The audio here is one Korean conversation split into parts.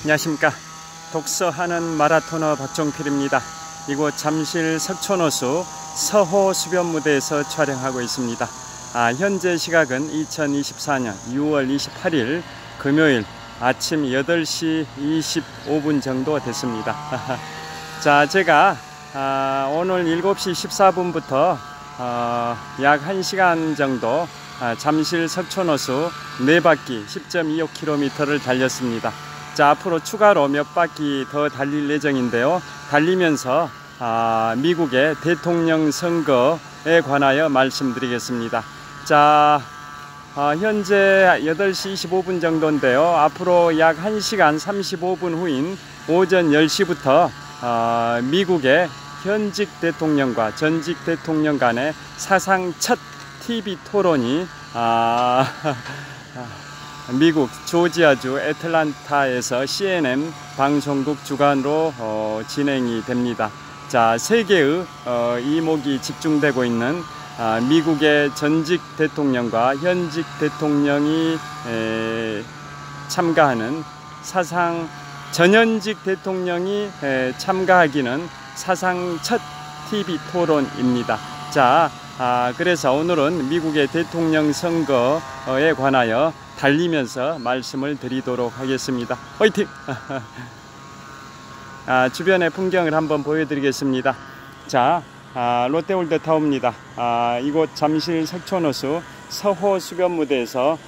안녕하십니까. 독서하는 마라토너 박종필입니다. 이곳 잠실 석촌호수 서호 수변무대에서 촬영하고 있습니다. 현재 시각은 2024년 6월 28일 금요일 아침 8시 25분 정도 됐습니다. 자, 제가 오늘 7시 14분부터 약 1시간 정도 잠실 석촌호수 4바퀴 10.25km를 달렸습니다. 자, 앞으로 추가로 몇 바퀴 더 달릴 예정인데요. 달리면서 미국의 대통령 선거에 관하여 말씀드리겠습니다. 자, 현재 8시 25분 정도인데요. 앞으로 약 1시간 35분 후인 오전 10시부터 미국의 현직 대통령과 전직 대통령 간의 사상 첫 TV 토론이 미국 조지아주 애틀란타에서 CNN 방송국 주관으로 진행이 됩니다. 자, 세 개의 이목이 집중되고 있는 미국의 전직 대통령과 현직 대통령이 참가하는 전현직 대통령이 참가하기는 사상 첫 TV 토론입니다. 자, 그래서 오늘은 미국의 대통령 선거에 관하여 달리면서 말씀을 드리도록 하겠습니다. 화이팅! 주변의 풍경을 한번 보여드리겠습니다. 자, 롯데월드타워입니다. 이곳 잠실 석촌호수 서호 수변무대에서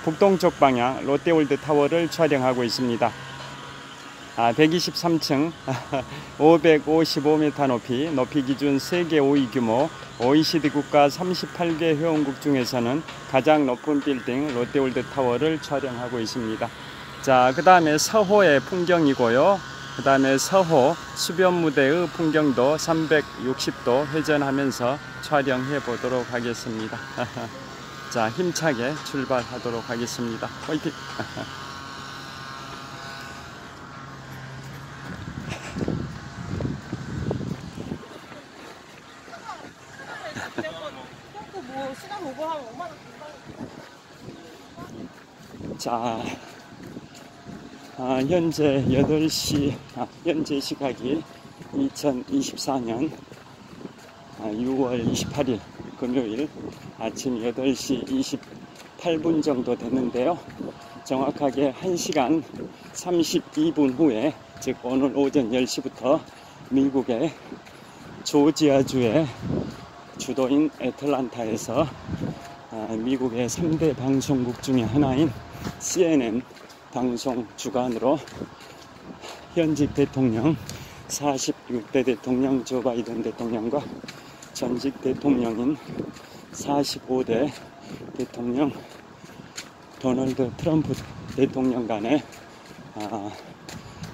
북동쪽 방향 롯데월드타워를 촬영하고 있습니다. 123층 555m 높이 기준 세계 5위 규모 OECD 국가 38개 회원국 중에서는 가장 높은 빌딩 롯데월드타워를 촬영하고 있습니다. 자, 그 다음에 서호의 풍경이고요. 그 다음에 서호 수변무대의 풍경도 360도 회전하면서 촬영해 보도록 하겠습니다. 자, 힘차게 출발하도록 하겠습니다. 화이팅! 자, 현재 8시, 현재 시각이 2024년 6월 28일 금요일 아침 8시 28분 정도 됐는데요. 정확하게 1시간 32분 후에, 즉 오늘 오전 10시부터 미국의 조지아주의 주도인 애틀란타에서 미국의 3대 방송국 중에 하나인 CNN 방송 주관으로 현직 대통령 46대 대통령 조 바이든 대통령과 전직 대통령인 45대 대통령 도널드 트럼프 대통령 간의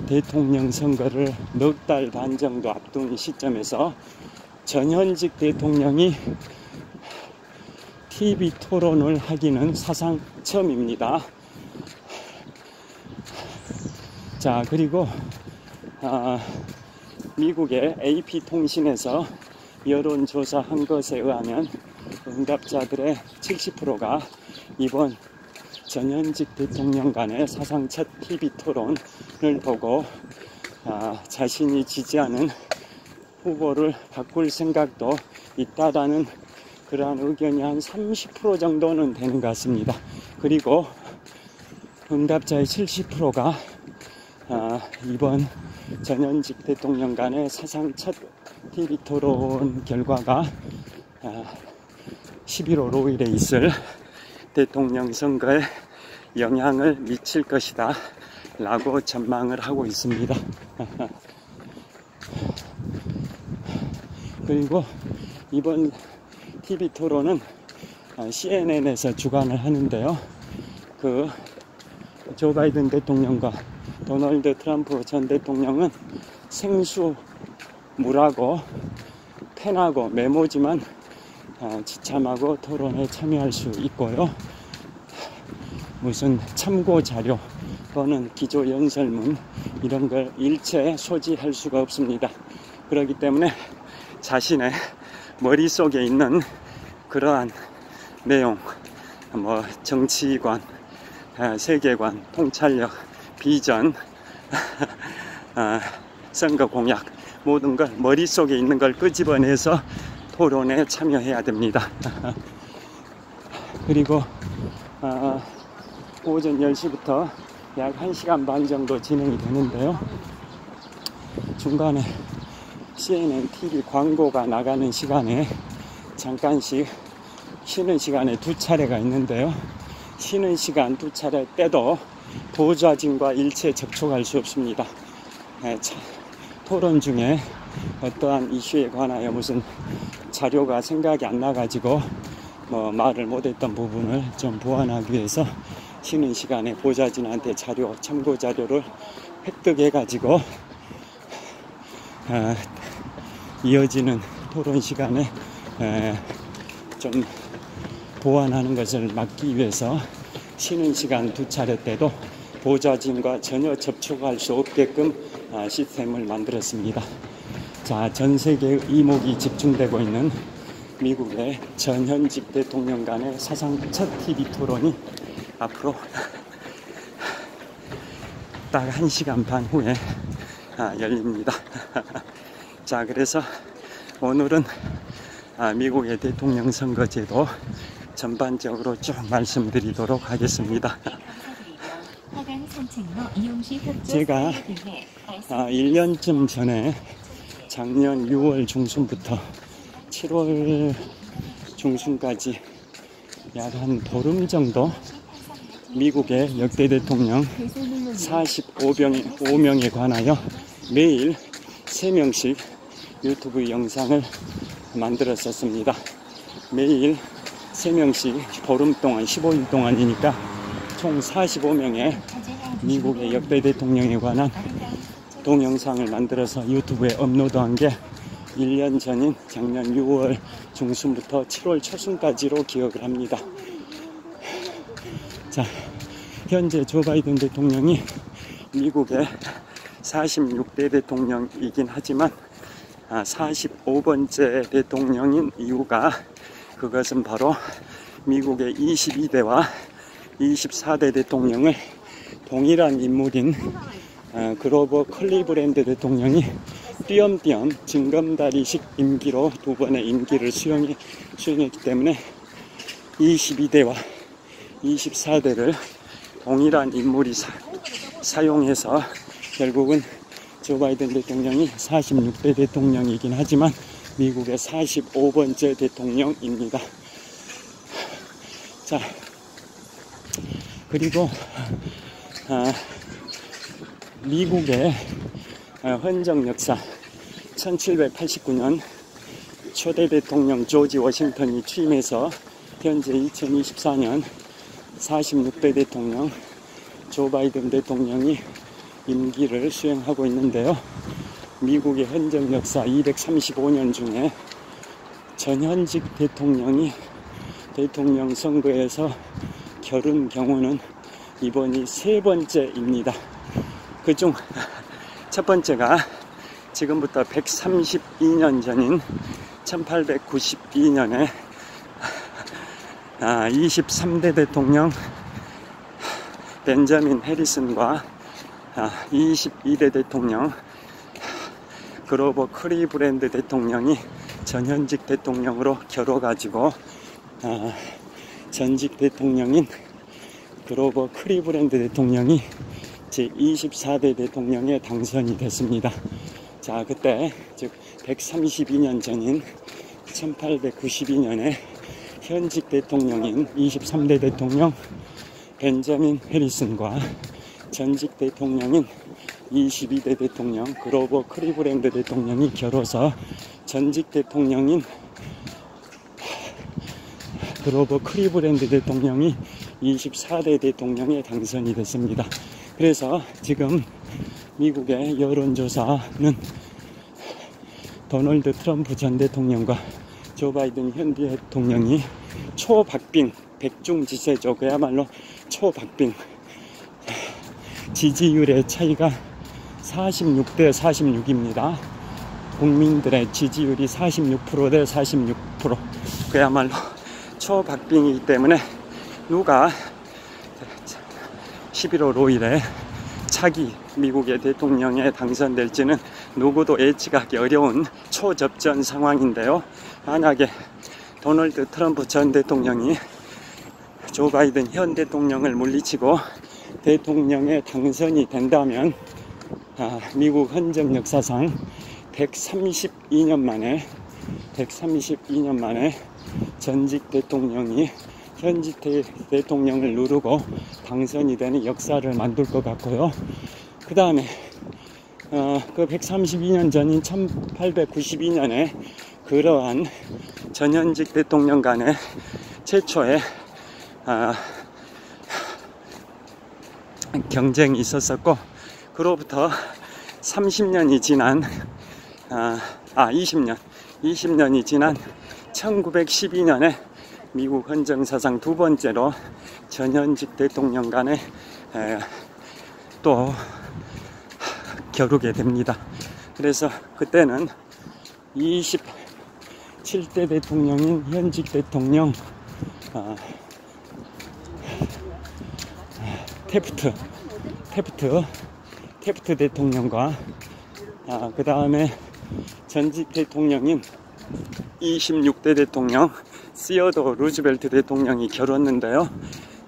대통령 선거를 넉 달 반 정도 앞둔 시점에서 전현직 대통령이 TV 토론을 하기는 사상 처음입니다. 자, 그리고 미국의 AP통신에서 여론조사한 것에 의하면 응답자들의 70%가 이번 전현직 대통령 간의 사상 첫 TV 토론을 보고 자신이 지지하는 후보를 바꿀 생각도 있다라는 그러한 의견이 한 30% 정도는 되는 것 같습니다. 그리고 응답자의 70%가 이번 전현직 대통령 간의 사상 첫 TV 토론 결과가 11월 5일에 있을 대통령 선거에 영향을 미칠 것이다 라고 전망을 하고 있습니다. 그리고 이번 TV 토론은 CNN에서 주관을 하는데요. 그 조 바이든 대통령과 도널드 트럼프 전 대통령은 생수물하고 펜하고 메모지만 지참하고 토론에 참여할 수 있고요. 무슨 참고 자료 또는 기조 연설문 이런 걸 일체 소지할 수가 없습니다. 그렇기 때문에 자신의 머릿속에 있는 그러한 내용, 정치관 세계관, 통찰력, 비전, 선거 공약 모든 걸 머릿속에 있는 걸 끄집어내서 토론에 참여해야 됩니다. 그리고 오전 10시부터 약 1시간 반 정도 진행이 되는데요. 중간에 CNN TV 광고가 나가는 시간에 잠깐씩 쉬는 시간에 2차례가 있는데요. 쉬는 시간 2차례 때도 보좌진과 일체 접촉할 수 없습니다. 토론 중에 어떠한 이슈에 관하여 무슨 자료가 생각이 안 나가지고 말을 못했던 부분을 좀 보완하기 위해서 쉬는 시간에 보좌진한테 참고 자료를 획득해 가지고 이어지는 토론 시간에 좀 보완하는 것을 막기 위해서 쉬는 시간 2차례 때도 보좌진과 전혀 접촉할 수 없게끔 시스템을 만들었습니다. 자, 전 세계의 이목이 집중되고 있는 미국의 전현직 대통령 간의 사상 첫 TV 토론이 앞으로 딱 1시간 반 후에 열립니다. 자, 그래서 오늘은 미국의 대통령 선거제도 전반적으로 쭉 말씀드리도록 하겠습니다. 제가 1년쯤 전에 작년 6월 중순부터 7월 중순까지 약 한 보름 정도 미국의 역대 대통령 45명에 관하여 매일 3명씩 유튜브 영상을 만들었었습니다. 매일 3명씩 보름 동안 15일 동안이니까 총 45명의 미국의 역대 대통령에 관한 동영상을 만들어서 유튜브에 업로드한 게 1년 전인 작년 6월 중순부터 7월 초순까지로 기억을 합니다. 자, 현재 조 바이든 대통령이 미국의 46대 대통령이긴 하지만 45번째 대통령인 이유가 그것은 바로 미국의 22대와 24대 대통령을 동일한 인물인 그로버 클리브랜드 대통령이 띄엄띄엄 징검다리식 임기로 2번의 임기를 수행했기 때문에 22대와 24대를 동일한 인물이 사용해서 결국은 조 바이든 대통령이 46대 대통령이긴 하지만 미국의 45번째 대통령입니다. 자, 그리고 미국의 헌정 역사 1789년 초대 대통령 조지 워싱턴이 취임해서 현재 2024년 46대 대통령 조 바이든 대통령이 임기를 수행하고 있는데요. 미국의 헌정 역사 235년 중에 전현직 대통령이 대통령 선거에서 겨룬 경우는 이번이 3번째입니다. 그중 첫 번째가 지금부터 132년 전인 1892년에 23대 대통령 벤저민 해리슨과 22대 대통령 그로버 클리브랜드 대통령이 전현직 대통령으로 겨뤄가지고 전직 대통령인 그로버 클리브랜드 대통령이 제24대 대통령에 당선이 됐습니다. 자, 그때 즉 132년 전인 1892년에 현직 대통령인 23대 대통령 벤저민 해리슨과 전직 대통령인 22대 대통령 그로버 클리브랜드 대통령이 겨뤄서 전직 대통령인 그로버 클리브랜드 대통령이 24대 대통령에 당선이 됐습니다. 그래서 지금 미국의 여론조사는 도널드 트럼프 전 대통령과 조 바이든 현 대통령이 초박빙, 백중지세죠. 그야말로 초박빙. 지지율의 차이가 46대 46입니다. 국민들의 지지율이 46% 대 46%. 그야말로 초박빙이기 때문에 누가 11월 5일에 차기 미국의 대통령에 당선될지는 누구도 예측하기 어려운 초접전 상황인데요. 만약에 도널드 트럼프 전 대통령이 조 바이든 현 대통령을 물리치고 대통령에 당선이 된다면 미국 헌정 역사상 132년 만에 전직 대통령이 현직 대통령을 누르고 당선이 되는 역사를 만들 것 같고요. 그 다음에 그 132년 전인 1892년에 그러한 전현직 대통령 간의 최초의 경쟁이 있었었고, 그로부터 30년이 지난 20년이 지난 1912년에 미국 헌정사상 두 번째로 전현직 대통령 간에 또 겨루게 됩니다. 그래서 그때는 27대 대통령인 현직 대통령 태프트 대통령과 그 다음에 전직 대통령인 26대 대통령 시어도 루즈벨트 대통령이 겨뤘는데요.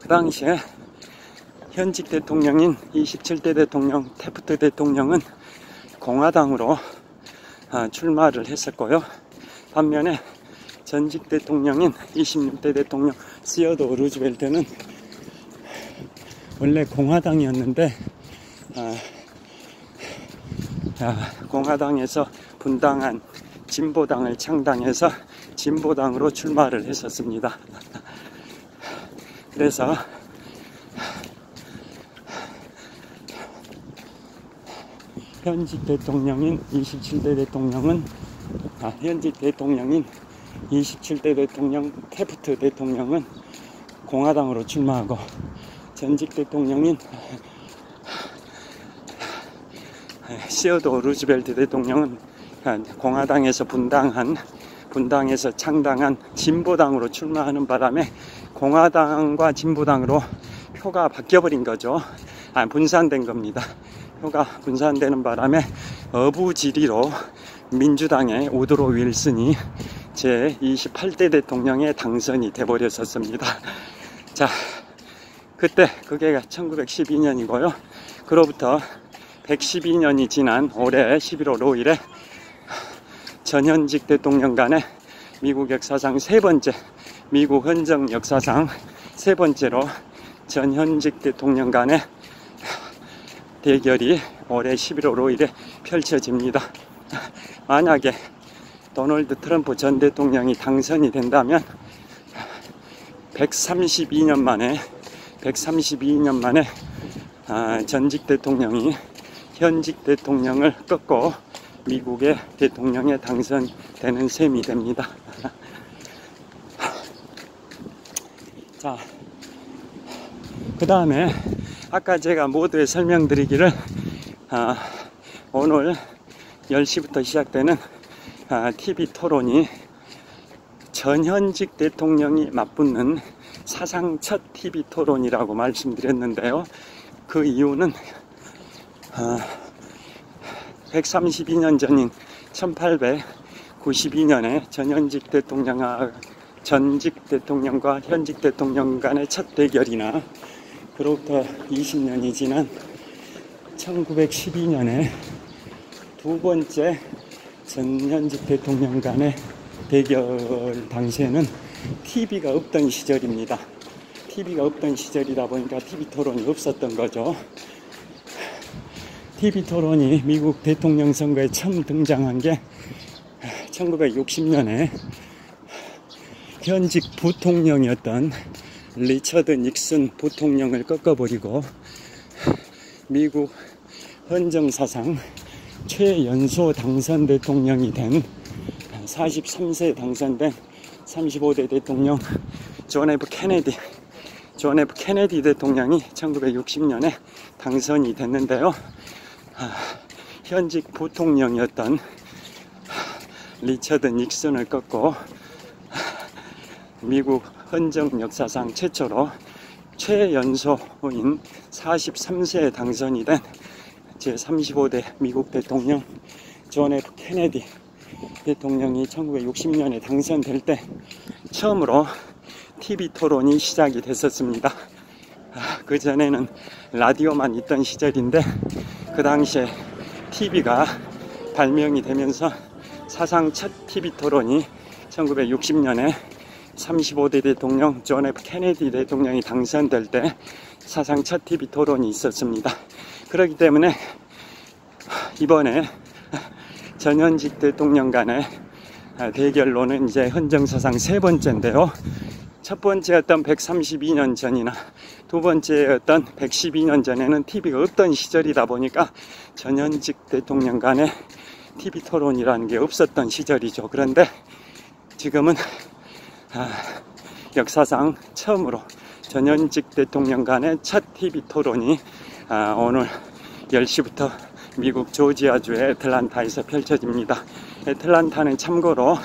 그 당시에 현직 대통령인 27대 대통령 태프트 대통령은 공화당으로 출마를 했었고요. 반면에 전직 대통령인 26대 대통령 시어도 루즈벨트는 원래 공화당이었는데 공화당에서 분당한 진보당을 창당해서 진보당으로 출마를 했었습니다. 그래서 현직 대통령인 27대 대통령은 현직 대통령인 27대 대통령 태프트 대통령은 공화당으로 출마하고, 전직 대통령인 시어도 루즈벨트 대통령은 공화당에서 분당해서 창당한 진보당으로 출마하는 바람에 공화당과 진보당으로 표가 바뀌어버린 거죠. 분산된 겁니다. 표가 분산되는 바람에 어부지리로 민주당의 우드로 윌슨이 제28대 대통령에 당선이 돼버렸었습니다. 자, 그때 그게 1912년이고요. 그로부터 112년이 지난 올해 11월 5일에 전현직 대통령 간의 미국 역사상 세 번째, 미국 헌정 역사상 세 번째로 전현직 대통령 간의 대결이 올해 11월 5일에 펼쳐집니다. 만약에 도널드 트럼프 전 대통령이 당선이 된다면 132년 만에 전직 대통령이 현직 대통령을 꺾고 미국의 대통령에 당선되는 셈이 됩니다. 자, 그 다음에 아까 제가 모두에 설명드리기를 오늘 10시부터 시작되는 TV 토론이 전현직 대통령이 맞붙는 사상 첫 TV 토론이라고 말씀드렸는데요. 그 이유는 132년 전인 1892년에 전직 대통령과 현직 대통령 간의 첫 대결이나 그로부터 20년이 지난 1912년에 두 번째 전현직 대통령 간의 대결 당시에는 TV가 없던 시절입니다. TV가 없던 시절이다 보니까 TV 토론이 없었던 거죠. TV 토론이 미국 대통령 선거에 처음 등장한 게 1960년에 현직 부통령이었던 리처드 닉슨 부통령을 꺾어버리고 미국 헌정사상 최연소 당선 대통령이 된 43세 당선된 35대 대통령 존 F 케네디 대통령이 1960년에 당선이 됐는데요. 현직 부통령이었던 리처드 닉슨을 꺾고 미국 헌정 역사상 최초로 최연소인 43세에 당선이 된 제35대 미국 대통령 존 F 케네디 대통령이 1960년에 당선될 때 처음으로 TV 토론이 시작이 됐었습니다. 그 전에는 라디오만 있던 시절인데 그 당시에 TV가 발명이 되면서 사상 첫 TV 토론이 1960년에 35대 대통령 존 F 케네디 대통령이 당선될 때 사상 첫 TV 토론이 있었습니다. 그렇기 때문에 이번에 전현직 대통령 간의 대결로는 이제 헌정사상 세 번째인데요. 첫 번째였던 132년 전이나 두 번째였던 112년 전에는 TV가 없던 시절이다 보니까 전현직 대통령 간의 TV 토론이라는 게 없었던 시절이죠. 그런데 지금은 역사상 처음으로 전현직 대통령 간의 첫 TV 토론이 오늘 10시부터 미국 조지아주의 애틀란타에서 펼쳐집니다. 애틀란타는 참고로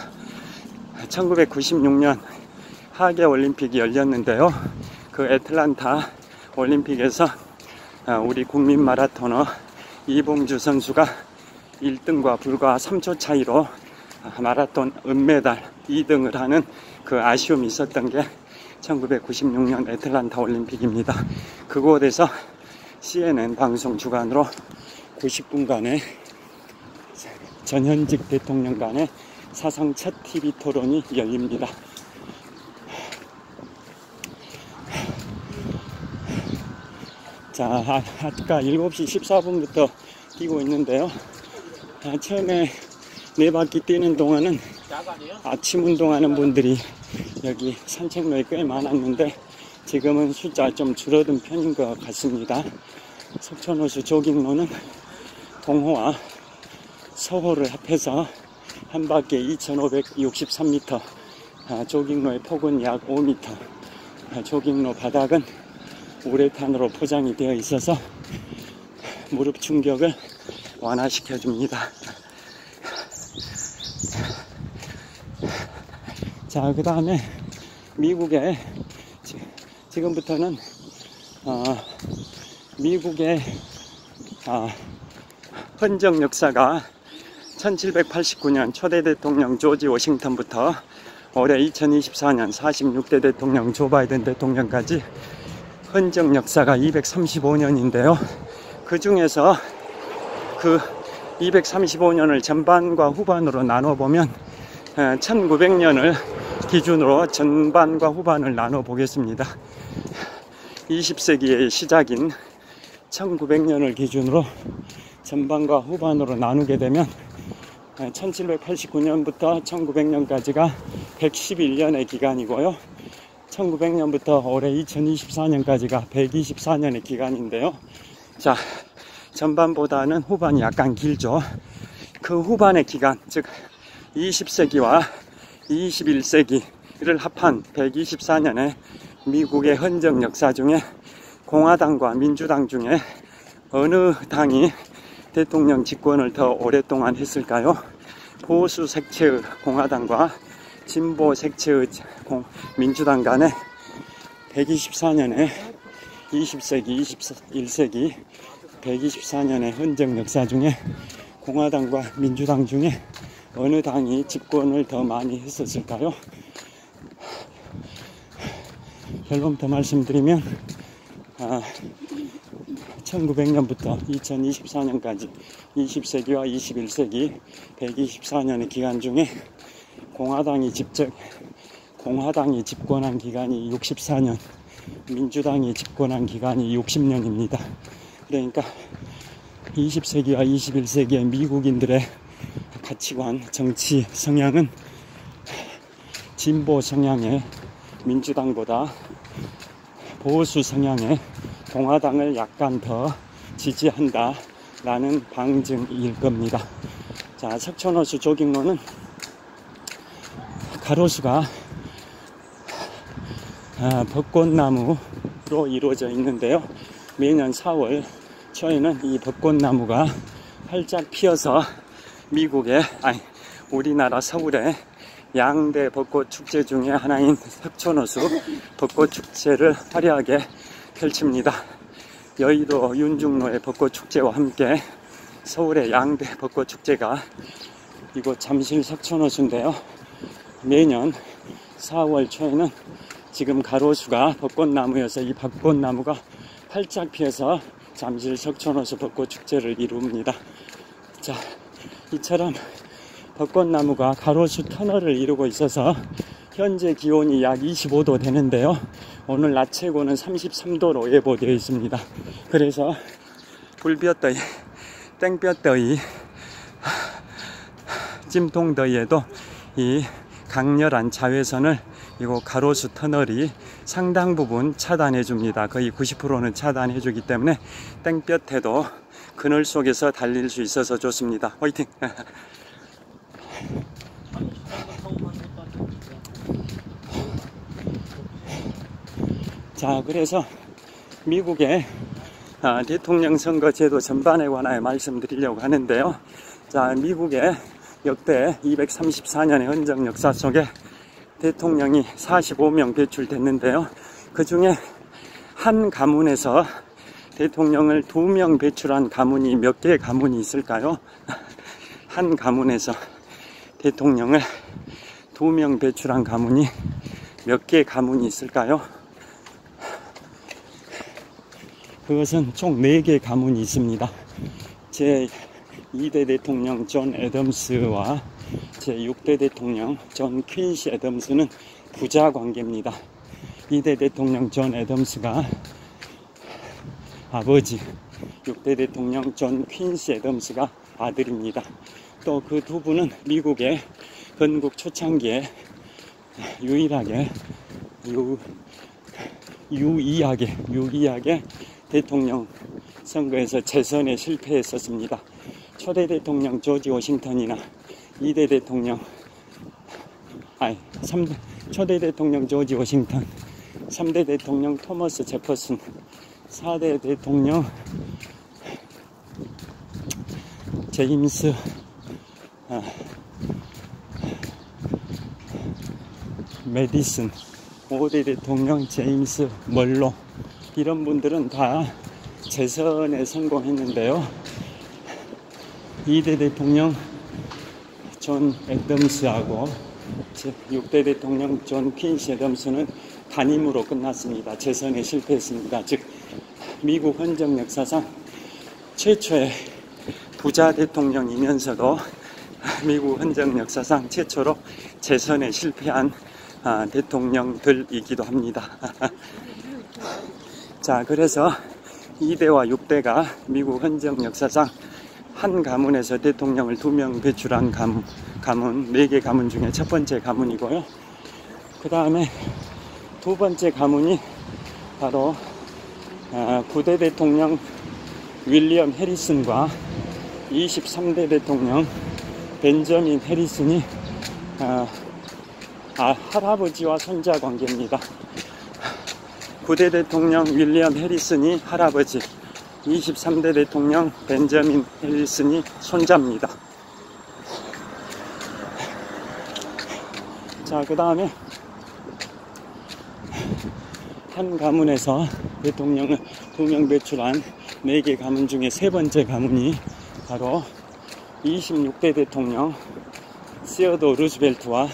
1996년 하계 올림픽이 열렸는데요. 그 애틀란타 올림픽에서 우리 국민 마라토너 이봉주 선수가 1등과 불과 3초 차이로 마라톤 은메달 2등을 하는 그 아쉬움이 있었던 게 1996년 애틀란타 올림픽입니다. 그곳에서 CNN 방송 주관으로 90분간의 전현직 대통령 간의 사상 첫 TV 토론이 열립니다. 자, 아까 7시 14분부터 뛰고 있는데요. 처음에 4바퀴 뛰는 동안은 아침 운동하는 분들이 여기 산책로에 꽤 많았는데 지금은 숫자 좀 줄어든 편인 것 같습니다. 석촌호수 조깅로는 동호와 서호를 합해서 한 바퀴에 2563m, 조깅로의 폭은 약 5m, 조깅로 바닥은 우레탄으로 포장이 되어 있어서 무릎 충격을 완화시켜 줍니다. 자, 그 다음에 미국의 지금부터는 미국의 헌정 역사가 1789년 초대 대통령 조지 워싱턴부터 올해 2024년 46대 대통령 조 바이든 대통령까지 헌정 역사가 235년인데요. 그 중에서 그 235년을 전반과 후반으로 나눠보면 1900년을 기준으로 전반과 후반을 나눠보겠습니다. 20세기의 시작인 1900년을 기준으로 전반과 후반으로 나누게 되면 1789년부터 1900년까지가 111년의 기간이고요. 1900년부터 올해 2024년까지가 124년의 기간인데요. 자, 전반보다는 후반이 약간 길죠. 그 후반의 기간, 즉 20세기와 21세기를 합한 124년의 미국의 헌정 역사 중에 공화당과 민주당 중에 어느 당이 대통령 집권을 더 오랫동안 했을까요? 보수 색채의 공화당과 진보 색채의 민주당 간에 124년의 20세기, 21세기 124년의 헌정 역사 중에 공화당과 민주당 중에 어느 당이 집권을 더 많이 했었을까요? 결론부터 말씀드리면 1900년부터 2024년까지 20세기와 21세기 124년의 기간 중에 공화당이 집권한 기간이 64년, 민주당이 집권한 기간이 60년입니다. 그러니까 20세기와 21세기의 미국인들의 가치관, 정치 성향은 진보 성향의 민주당보다 보수 성향의 공화당을 약간 더 지지한다 라는 방증일 겁니다. 자, 석촌호수 조깅로는 가로수가 벚꽃나무로 이루어져 있는데요. 매년 4월 초에는 이 벚꽃나무가 활짝 피어서 우리나라 서울의 양대 벚꽃 축제 중에 하나인 석촌호수 벚꽃 축제를 화려하게 펼칩니다. 여의도 윤중로의 벚꽃 축제와 함께 서울의 양대 벚꽃 축제가 이곳 잠실 석촌호수인데요. 매년 4월 초에는 지금 가로수가 벚꽃나무여서 이 벚꽃나무가 활짝 피어서 잠실 석촌호수 벚꽃 축제를 이룹니다. 자, 이처럼 벚꽃나무가 가로수 터널을 이루고 있어서 현재 기온이 약 25도 되는데요. 오늘 낮 최고는 33도로 예보되어 있습니다. 그래서 불볕더위, 땡볕더위, 찜통더위에도 이 강렬한 자외선을 이곳 가로수 터널이 상당 부분 차단해 줍니다. 거의 90%는 차단해 주기 때문에 땡볕에도 그늘 속에서 달릴 수 있어서 좋습니다. 화이팅! 자, 그래서 미국의 대통령 선거 제도 전반에 관하여 말씀드리려고 하는데요. 자, 미국의 역대 234년의 헌정 역사 속에 대통령이 45명 배출됐는데요. 그 중에 한 가문에서 대통령을 2명 배출한 가문이 몇 개의 가문이 있을까요? 한 가문에서 대통령을 2명 배출한 가문이 몇 개의 가문이 있을까요? 그것은 총 4개의 가문이 있습니다. 제2대 대통령 존 애덤스와 제6대 대통령 존 퀸시 애덤스는 부자 관계입니다. 2대 대통령 존 애덤스가 아버지, 6대 대통령 존 퀸시 애덤스가 아들입니다. 또 그 두 분은 미국의 건국 초창기에 유일하게 대통령 선거에서 재선에 실패했었습니다. 초대 대통령 조지 워싱턴이나 2대 대통령, 초대 대통령 조지 워싱턴, 3대 대통령 토머스 제퍼슨, 4대 대통령 제임스 메디슨, 5대 대통령 제임스 멀로, 이런 분들은 다 재선에 성공했는데요. 2대 대통령 존 애덤스하고 6대 대통령 존 퀸시 애덤스는 단임으로 끝났습니다. 재선에 실패했습니다. 즉 미국 헌정 역사상 최초의 부자 대통령이면서도 미국 헌정 역사상 최초로 재선에 실패한 대통령들이기도 합니다. 자, 그래서 2대와 6대가 미국 헌정 역사상 한 가문에서 대통령을 2명 배출한 가문 4개 가문 중에 첫 번째 가문이고요. 그 다음에 두 번째 가문이 바로 9대 대통령 윌리엄 해리슨과 23대 대통령 벤저민 해리슨이 할아버지와 손자 관계입니다. 9대 대통령 윌리엄 해리슨이 할아버지, 23대 대통령 벤저민 해리슨이 손자입니다. 자, 그 다음에 한 가문에서 대통령을 2명 배출한 4개 가문 중에 세 번째 가문이 바로 26대 대통령 시어도 루즈벨트와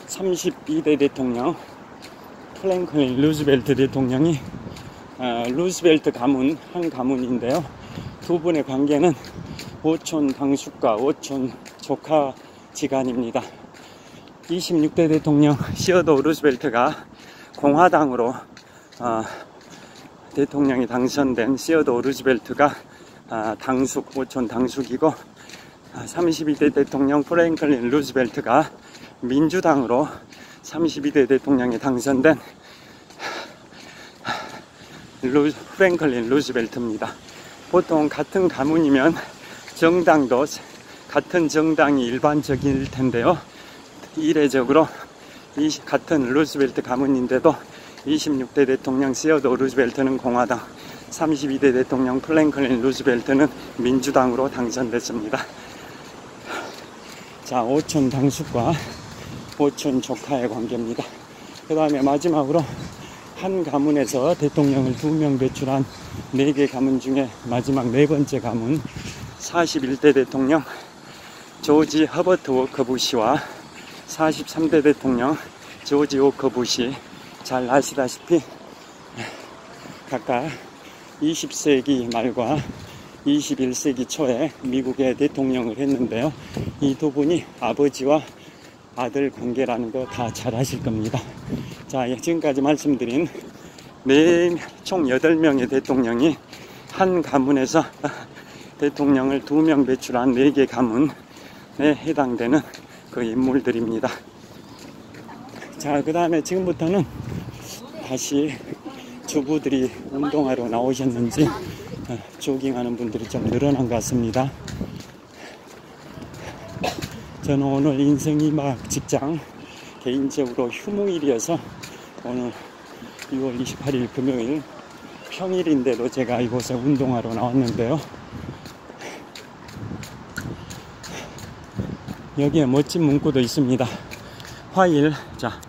32대 대통령 프랭클린 루즈벨트 대통령이 루즈벨트 가문 한 가문인데요. 두 분의 관계는 오촌 당숙과 오촌 조카 지간입니다. 26대 대통령 시어도 루즈벨트가 공화당으로 대통령이 당선된 시어도 루즈벨트가 오촌 당숙이고, 32대 대통령 프랭클린 루즈벨트가 민주당으로 32대 대통령이 당선된 프랭클린 루즈벨트입니다. 보통 같은 가문이면 정당도 같은 정당이 일반적일 텐데요. 이례적으로 같은 루즈벨트 가문인데도 26대 대통령 시어도 루즈벨트는 공화당, 32대 대통령 프랭클린 루즈벨트는 민주당으로 당선됐습니다. 자, 오촌 당숙과 오촌 조카의 관계입니다. 그 다음에 마지막으로 한 가문에서 대통령을 2명 배출한 4개 가문 중에 마지막 4번째 가문 41대 대통령 조지 허버트 워커 부시와 43대 대통령 조지 워커 부시, 잘 아시다시피 각각 20세기 말과 21세기 초에 미국의 대통령을 했는데요. 이 두 분이 아버지와 아들 관계라는 거 다 잘 아실 겁니다. 자, 지금까지 말씀드린 총 8명의 대통령이 한 가문에서 대통령을 2명 배출한 4개 가문에 해당되는 그 인물들입니다. 자, 그 다음에 지금부터는 다시 주부들이 운동하러 나오셨는지 조깅하는 분들이 좀 늘어난 것 같습니다. 저는 오늘 인생이막 직장 개인적으로 휴무일이어서 오늘 6월 28일 금요일 평일인데도 제가 이곳에 운동하러 나왔는데요. 여기에 멋진 문구도 있습니다. 화일, 자,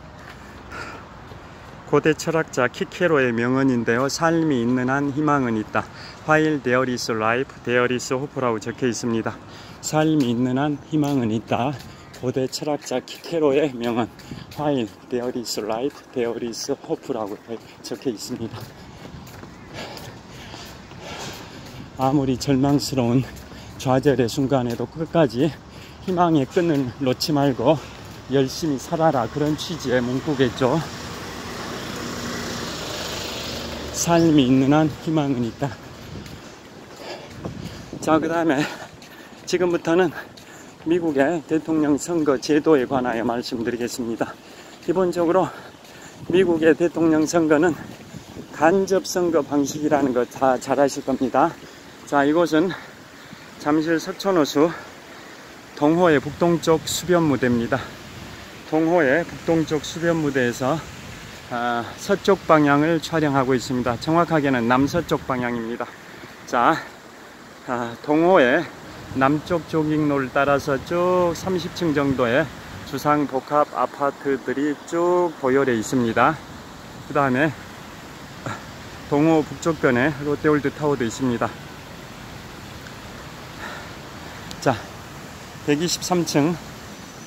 고대 철학자 키케로의 명언인데요. 삶이 있는 한 희망은 있다. While there is life, there is hope라고 적혀 있습니다. 삶이 있는 한 희망은 있다. 고대 철학자 키케로의 명언. While there is life, there is hope라고 적혀 있습니다. 아무리 절망스러운 좌절의 순간에도 끝까지 희망의 끈을 놓지 말고 열심히 살아라, 그런 취지의 문구겠죠. 삶이 있는 한 희망은 있다. 자, 그 다음에 지금부터는 미국의 대통령 선거 제도에 관하여 말씀드리겠습니다. 기본적으로 미국의 대통령 선거는 간접 선거 방식이라는 거 다 잘 아실 겁니다. 자, 이곳은 잠실 석촌호수 동호회 북동쪽 수변무대입니다. 동호회 북동쪽 수변무대에서 서쪽 방향을 촬영하고 있습니다. 정확하게는 남서쪽 방향입니다. 자, 동호회 남쪽 조깅로를 따라서 쭉 30층 정도의 주상 복합 아파트들이 쭉 도열해 있습니다. 그 다음에 동호 북쪽변에 롯데월드타워도 있습니다. 자, 123층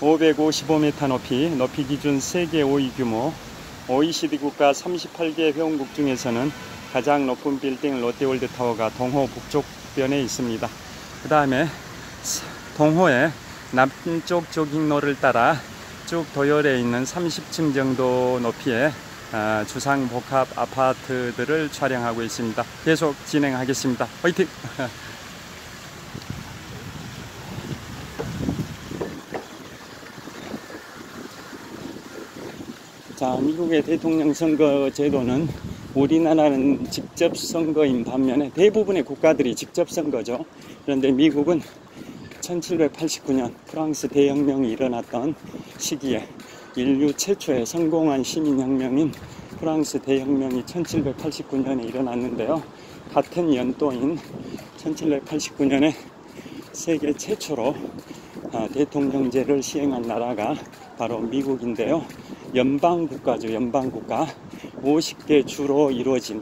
555m 높이 기준 세계 5위 규모 OECD 국가 38개 회원국 중에서는 가장 높은 빌딩 롯데월드타워가 동호 북쪽변에 있습니다. 그 다음에 동호의 남쪽 조깅로를 따라 쭉 도열해 있는 30층 정도 높이의 주상 복합 아파트들을 촬영하고 있습니다. 계속 진행하겠습니다. 화이팅! 자, 미국의 대통령 선거 제도는 우리나라는 직접 선거인 반면에 대부분의 국가들이 직접 선거죠. 그런데 미국은 1789년 프랑스 대혁명이 일어났던 시기에 인류 최초의 성공한 시민혁명인 프랑스 대혁명이 1789년에 일어났는데요. 같은 연도인 1789년에 세계 최초로 대통령제를 시행한 나라가 바로 미국인데요. 연방국가죠. 연방국가 50개 주로 이루어진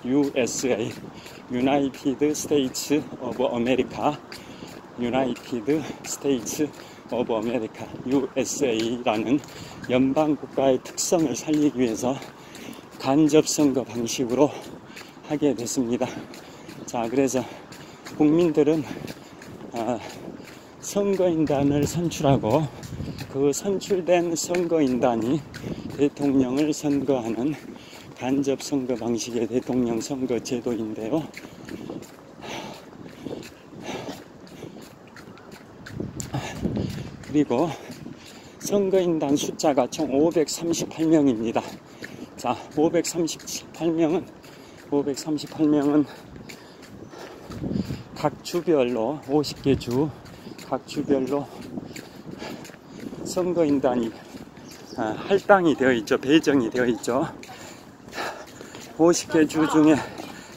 USA, United States of America, United States of America, USA라는 연방국가의 특성을 살리기 위해서 간접선거 방식으로 하게 됐습니다. 자, 그래서 국민들은 선거인단을 선출하고 그 선출된 선거인단이 대통령을 선거하는 간접선거 방식의 대통령 선거 제도인데요. 그리고 선거인단 숫자가 총 538명입니다. 자, 538명은 각 주별로 50개 주 각 주별로 선거인단이 할당이 되어 있죠. 배정이 되어 있죠. 50개 주 중에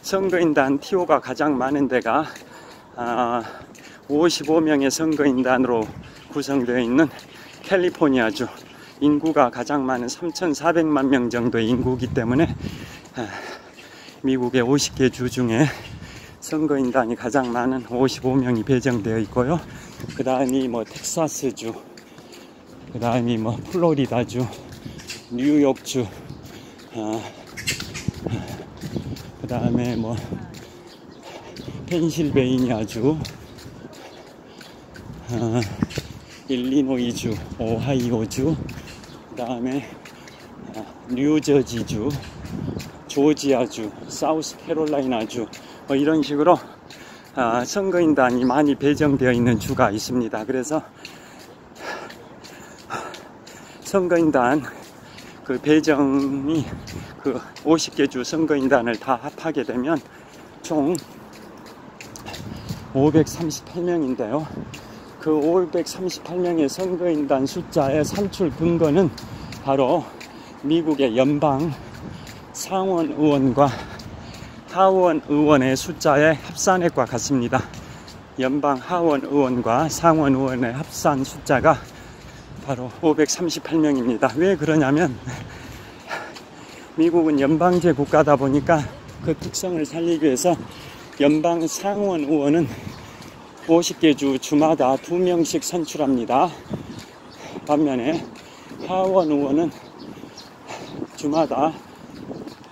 선거인단 TO가 가장 많은 데가 55명의 선거인단으로 구성되어 있는 캘리포니아주, 인구가 가장 많은 3,400만 명 정도의 인구이기 때문에 미국의 50개 주 중에 선거인단이 가장 많은 55명이 배정되어 있고요. 그 다음이 뭐 텍사스주, 그 다음이 뭐 플로리다주, 뉴욕주, 그 다음에 뭐 펜실베이니아주, 일리노이주, 오하이오주, 그 다음에 뉴저지주, 조지아주, 사우스캐롤라이나주, 뭐 이런 식으로 선거인단이 많이 배정되어 있는 주가 있습니다. 그래서 선거인단 그 배정이 그 50개 주 선거인단을 다 합하게 되면 총 538명인데요. 그 538명의 선거인단 숫자의 산출 근거는 바로 미국의 연방 상원 의원과 하원 의원의 숫자의 합산액과 같습니다. 연방 하원 의원과 상원 의원의 합산 숫자가 바로 538명입니다. 왜 그러냐면 미국은 연방제 국가다 보니까 그 특성을 살리기 위해서 연방 상원 의원은 50개 주 주마다 2명씩 선출합니다. 반면에 하원 의원은 주마다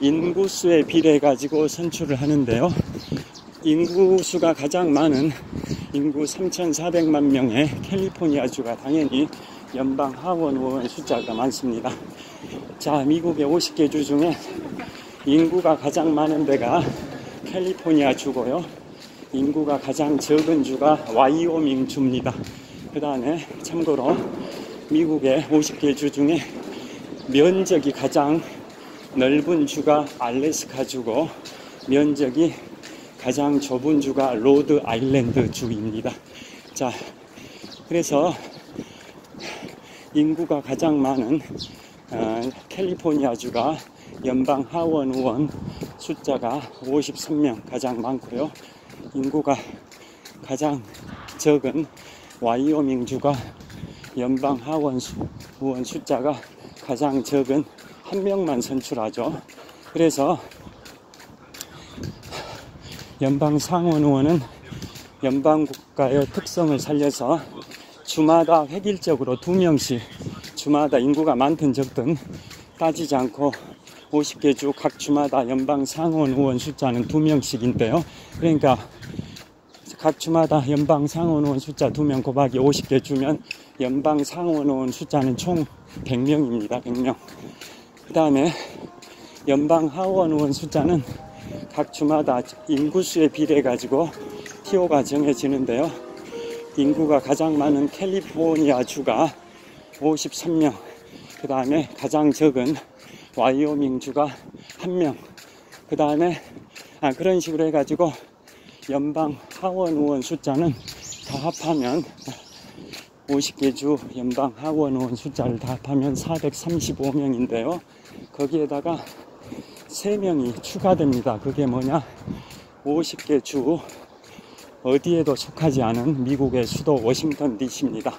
인구수에 비례해 가지고 선출을 하는데요. 인구수가 가장 많은 인구 3,400만 명의 캘리포니아주가 당연히 연방 하원 의원의 숫자가 많습니다. 자, 미국의 50개 주 중에 인구가 가장 많은 데가 캘리포니아 주고요. 인구가 가장 적은 주가 와이오밍 주입니다. 그 다음에 참고로 미국의 50개 주 중에 면적이 가장 넓은 주가 알래스카 주고 면적이 가장 좁은 주가 로드 아일랜드 주입니다. 자, 그래서 인구가 가장 많은 캘리포니아 주가 연방 하원 의원 숫자가 53명 가장 많고요. 인구가 가장 적은 와이오밍 주가 연방 하원 의원 숫자가 가장 적은 한 명만 선출하죠. 그래서 연방 상원 의원은 연방 국가의 특성을 살려서 주마다 획일적으로 2명씩 주마다 인구가 많든 적든 따지지 않고 50개 주 각 주마다 연방 상원 의원 숫자는 2명씩인데요. 그러니까 각 주마다 연방 상원 의원 숫자 2명 곱하기 50개 주면 연방 상원 의원 숫자는 총 100명입니다. 100명. 그 다음에 연방 하원 의원 숫자는 각 주마다 인구수에 비례해 가지고 티오가 정해지는데요. 인구가 가장 많은 캘리포니아 주가 53명, 그 다음에 가장 적은 와이오밍 주가 1명, 그 다음에 그런 식으로 해가지고 연방 하원 의원 숫자는 다 합하면 50개 주 연방 하원 의원 숫자를 다 합하면 435명인데요. 거기에다가 3명이 추가됩니다. 그게 뭐냐? 50개 주 어디에도 속하지 않은 미국의 수도 워싱턴 DC입니다.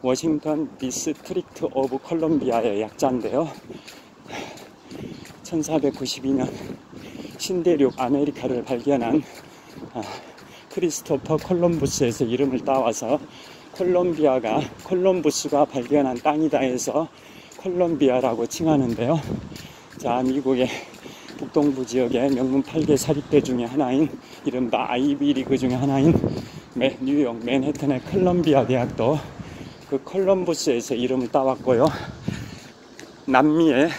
워싱턴 디스트릭트 오브 콜롬비아의 약자인데요. 1492년 신대륙 아메리카를 발견한 크리스토퍼 콜럼부스에서 이름을 따와서 콜럼부스가 발견한 땅이다 해서 콜롬비아라고 칭하는데요. 자, 미국의 북동부 지역의 명문 8개 사립대 중에 하나인 이른바 아이비리그 중에 하나인 뉴욕 맨해튼의 콜롬비아 대학도 그 콜럼부스에서 이름을 따왔고요. 남미에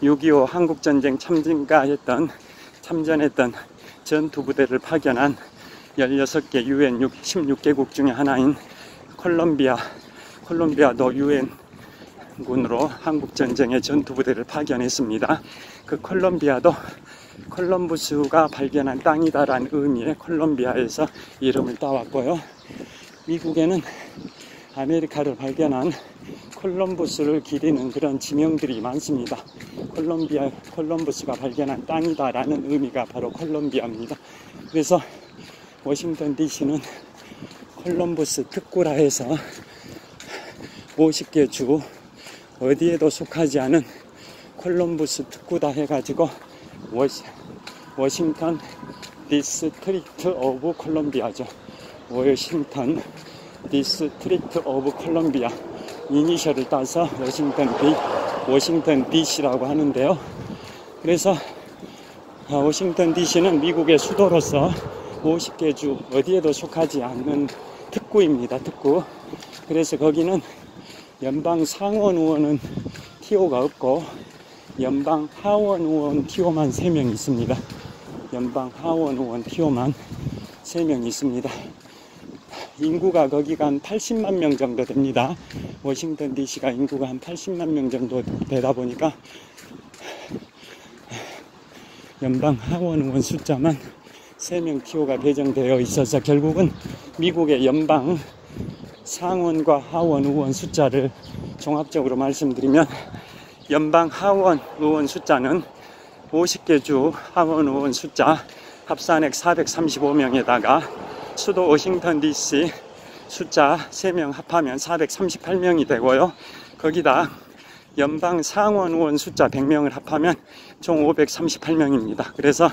6.25 한국전쟁 참전했던 전투부대를 파견한 16개 UN 16개국 중에 하나인 콜롬비아도 UN군으로 한국전쟁의 전투부대를 파견했습니다. 그 콜롬비아도 콜럼부스가 발견한 땅이다라는 의미의 콜롬비아에서 이름을 따왔고요. 미국에는 아메리카를 발견한 콜럼부스를 기리는 그런 지명들이 많습니다. 콜럼부스가 발견한 땅이다라는 의미가 바로 콜롬비아입니다. 그래서 워싱턴 DC는 콜럼부스 특구라 해서 50개 주 어디에도 속하지 않은 콜럼버스 특구다 해가지고 워싱턴 디스트릭트 오브 콜롬비아죠. 워싱턴 디스트릭트 오브 콜롬비아 이니셜을 따서 워싱턴 DC라고 하는데요. 그래서 워싱턴 DC는 미국의 수도로서 50개 주 어디에도 속하지 않는 특구입니다. 특구. 그래서 거기는 연방 상원 의원은 TO가 없고 연방 하원 의원 TO만 3명 있습니다. 연방 하원 의원 TO만 3명 있습니다. 인구가 거기가 한 80만 명 정도 됩니다. 워싱턴 DC가 인구가 한 80만 명 정도 되다 보니까 연방 하원 의원 숫자만 3명 TO가 배정되어 있어서 결국은 미국의 연방 상원과 하원 의원 숫자를 종합적으로 말씀드리면 연방 하원 의원 숫자는 50개 주 하원 의원 숫자 합산액 435명에다가 수도 워싱턴 DC 숫자 3명 합하면 438명이 되고요. 거기다 연방 상원 의원 숫자 100명을 합하면 총 538명입니다. 그래서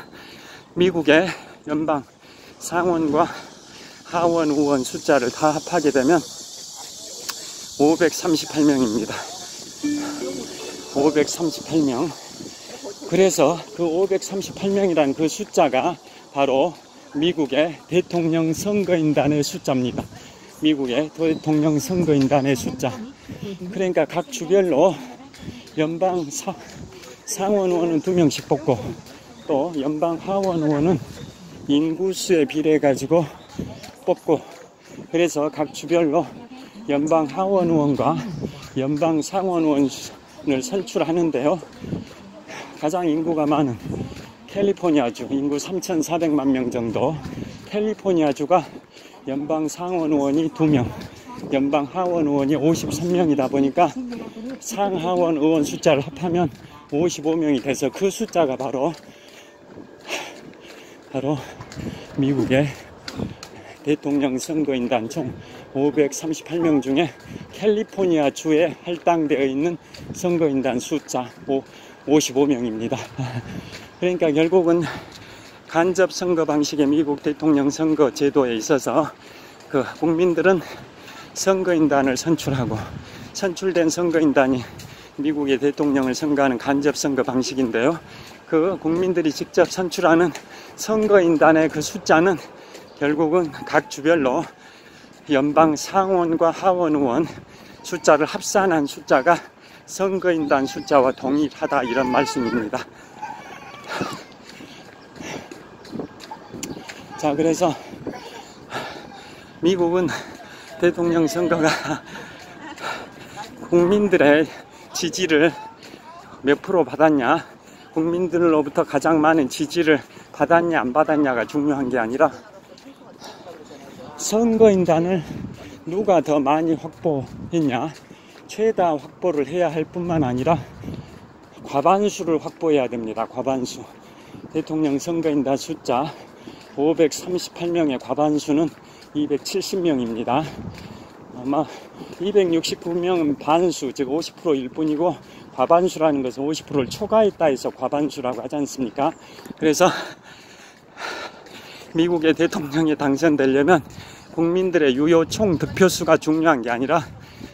미국의 연방 상원과 하원 의원 숫자를 다 합하게 되면 538명입니다. 538명. 그래서 그 538명이란 그 숫자가 바로 미국의 대통령 선거인단의 숫자입니다. 미국의 대통령 선거인단의 숫자. 그러니까 각 주별로 연방 상원 의원은 2명씩 뽑고 또 연방 하원 의원은 인구수에 비례해 가지고 뽑고, 그래서 각 주별로 연방 하원 의원과 연방 상원 의원을 선출하는데요. 가장 인구가 많은 캘리포니아주 인구 3,400만 명 정도, 캘리포니아주가 연방 상원 의원이 2명, 연방 하원 의원이 53명이다 보니까 상하원 의원 숫자를 합하면 55명이 돼서 그 숫자가 바로 미국의 대통령 선거인단 총 538명 중에 캘리포니아 주에 할당되어 있는 선거인단 숫자 55명입니다. 그러니까 결국은 간접 선거 방식의 미국 대통령 선거 제도에 있어서 그 국민들은 선거인단을 선출하고 선출된 선거인단이 미국의 대통령을 선거하는 간접 선거 방식인데요. 그 국민들이 직접 선출하는 선거인단의 그 숫자는 결국은 각 주별로 연방 상원과 하원 의원 숫자를 합산한 숫자가 선거인단 숫자와 동일하다, 이런 말씀입니다. 자, 그래서 미국은 대통령 선거가 국민들의 지지를 몇 프로 받았냐, 국민들로부터 가장 많은 지지를 받았냐 안 받았냐가 중요한 게 아니라 선거인단을 누가 더 많이 확보했냐, 최다 확보를 해야 할 뿐만 아니라 과반수를 확보해야 됩니다. 과반수. 대통령 선거인단 숫자 538명의 과반수는 270명입니다. 아마 269명은 반수, 즉 50%일 뿐이고, 과반수라는 것은 50%를 초과했다 해서 과반수라고 하지 않습니까? 그래서 미국의 대통령에 당선되려면 국민들의 유효 총 득표수가 중요한 게 아니라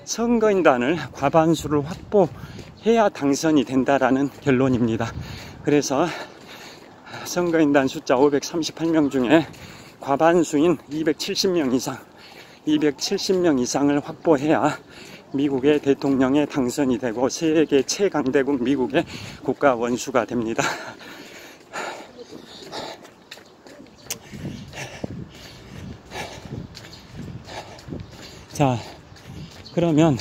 선거인단을 과반수를 확보해야 당선이 된다라는 결론입니다. 그래서 선거인단 숫자 538명 중에 과반수인 270명 이상을 확보해야 미국의 대통령에 당선이 되고 세계 최강대국 미국의 국가 원수가 됩니다. 자, 그러면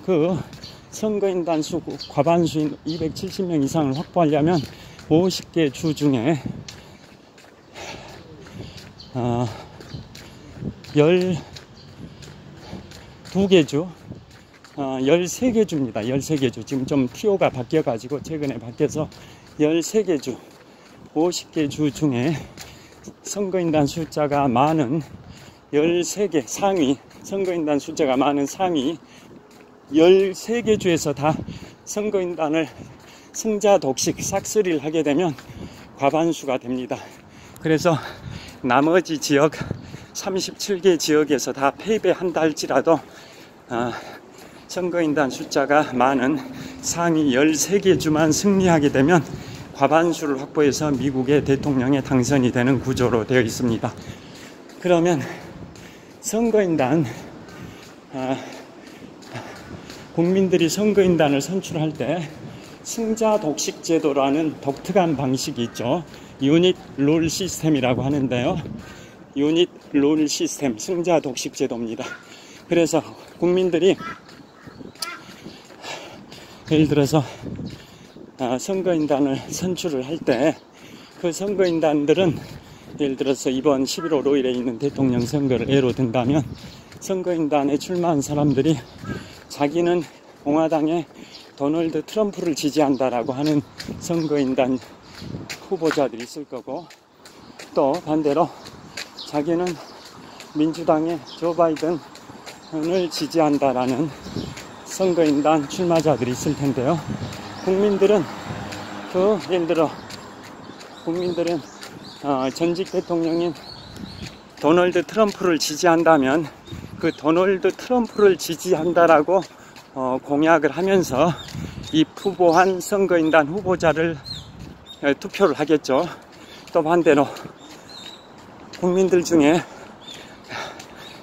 그 선거인단 수 과반수인 270명 이상을 확보하려면 50개 주 중에 12개 주, 13개 주입니다. 13개 주. 지금 좀 TO가 바뀌어가지고 최근에 바뀌어서 13개 주, 50개 주 중에 선거인단 숫자가 많은 13개 선거인단 숫자가 많은 상위 13개 주에서 다 선거인단을 승자 독식 싹쓸이를 하게 되면 과반수가 됩니다. 그래서 나머지 지역 37개 지역에서 다 패배한다 할지라도 선거인단 숫자가 많은 상위 13개 주만 승리하게 되면 과반수를 확보해서 미국의 대통령에 당선이 되는 구조로 되어 있습니다. 그러면 선거인단 국민들이 선거인단을 선출할 때 승자 독식 제도라는 독특한 방식이 있죠. 유닛 룰 시스템이라고 하는데요. 유닛 룰 시스템, 승자 독식 제도입니다. 그래서 국민들이 예를 들어서 선거인단을 선출을 할 때 그 선거인단들은 예를 들어서 이번 11월 5일에 있는 대통령 선거를 예로 든다면 선거인단에 출마한 사람들이 자기는 공화당의 도널드 트럼프를 지지한다라고 하는 선거인단 후보자들이 있을 거고, 또 반대로 자기는 민주당의 조 바이든을 지지한다라는 선거인단 출마자들이 있을 텐데요. 국민들은 예를 들어 국민들은 전직 대통령인 도널드 트럼프를 지지한다면 그 도널드 트럼프를 지지한다라고 공약을 하면서 입후보한 선거인단 후보자를 투표를 하겠죠. 또 반대로 국민들 중에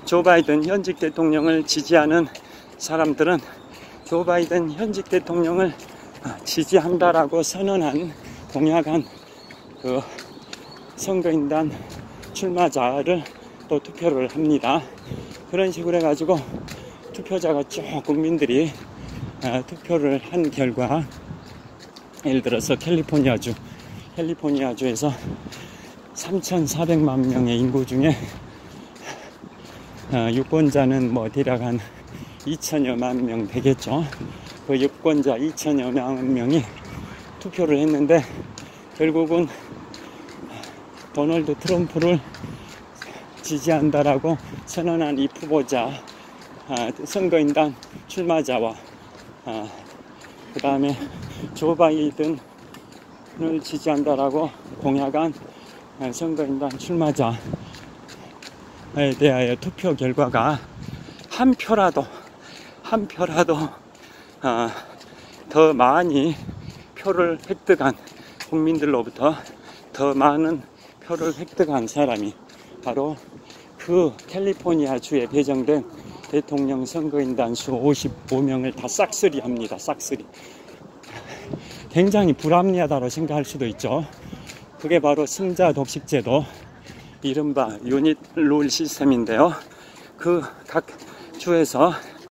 조 바이든 현직 대통령을 지지하는 사람들은 조 바이든 현직 대통령을 지지한다라고 선언한 공약한 그 선거인단 출마자를 또 투표를 합니다. 그런 식으로 해가지고 투표자가 쭉 국민들이 투표를 한 결과, 예를 들어서 캘리포니아주에서 3,400만 명의 인구 중에 유권자는 뭐 대략 한 2천여만 명 되겠죠. 그 유권자 2천여만 명이 투표를 했는데 결국은 도널드 트럼프를 지지한다라고 선언한 이 후보자, 선거인단 출마자와 그 다음에 조 바이든을 지지한다라고 공약한 선거인단 출마자에 대하여 투표 결과가 한 표라도 더 많이 표를 획득한, 국민들로부터 더 많은 표를 획득한 사람이 바로 그 캘리포니아 주에 배정된 대통령 선거인단 수 55명을 다 싹쓸이 합니다. 싹쓸이. 굉장히 불합리하다고 생각할 수도 있죠. 그게 바로 승자 독식 제도, 이른바 유닛 룰 시스템인데요. 그 각 주에서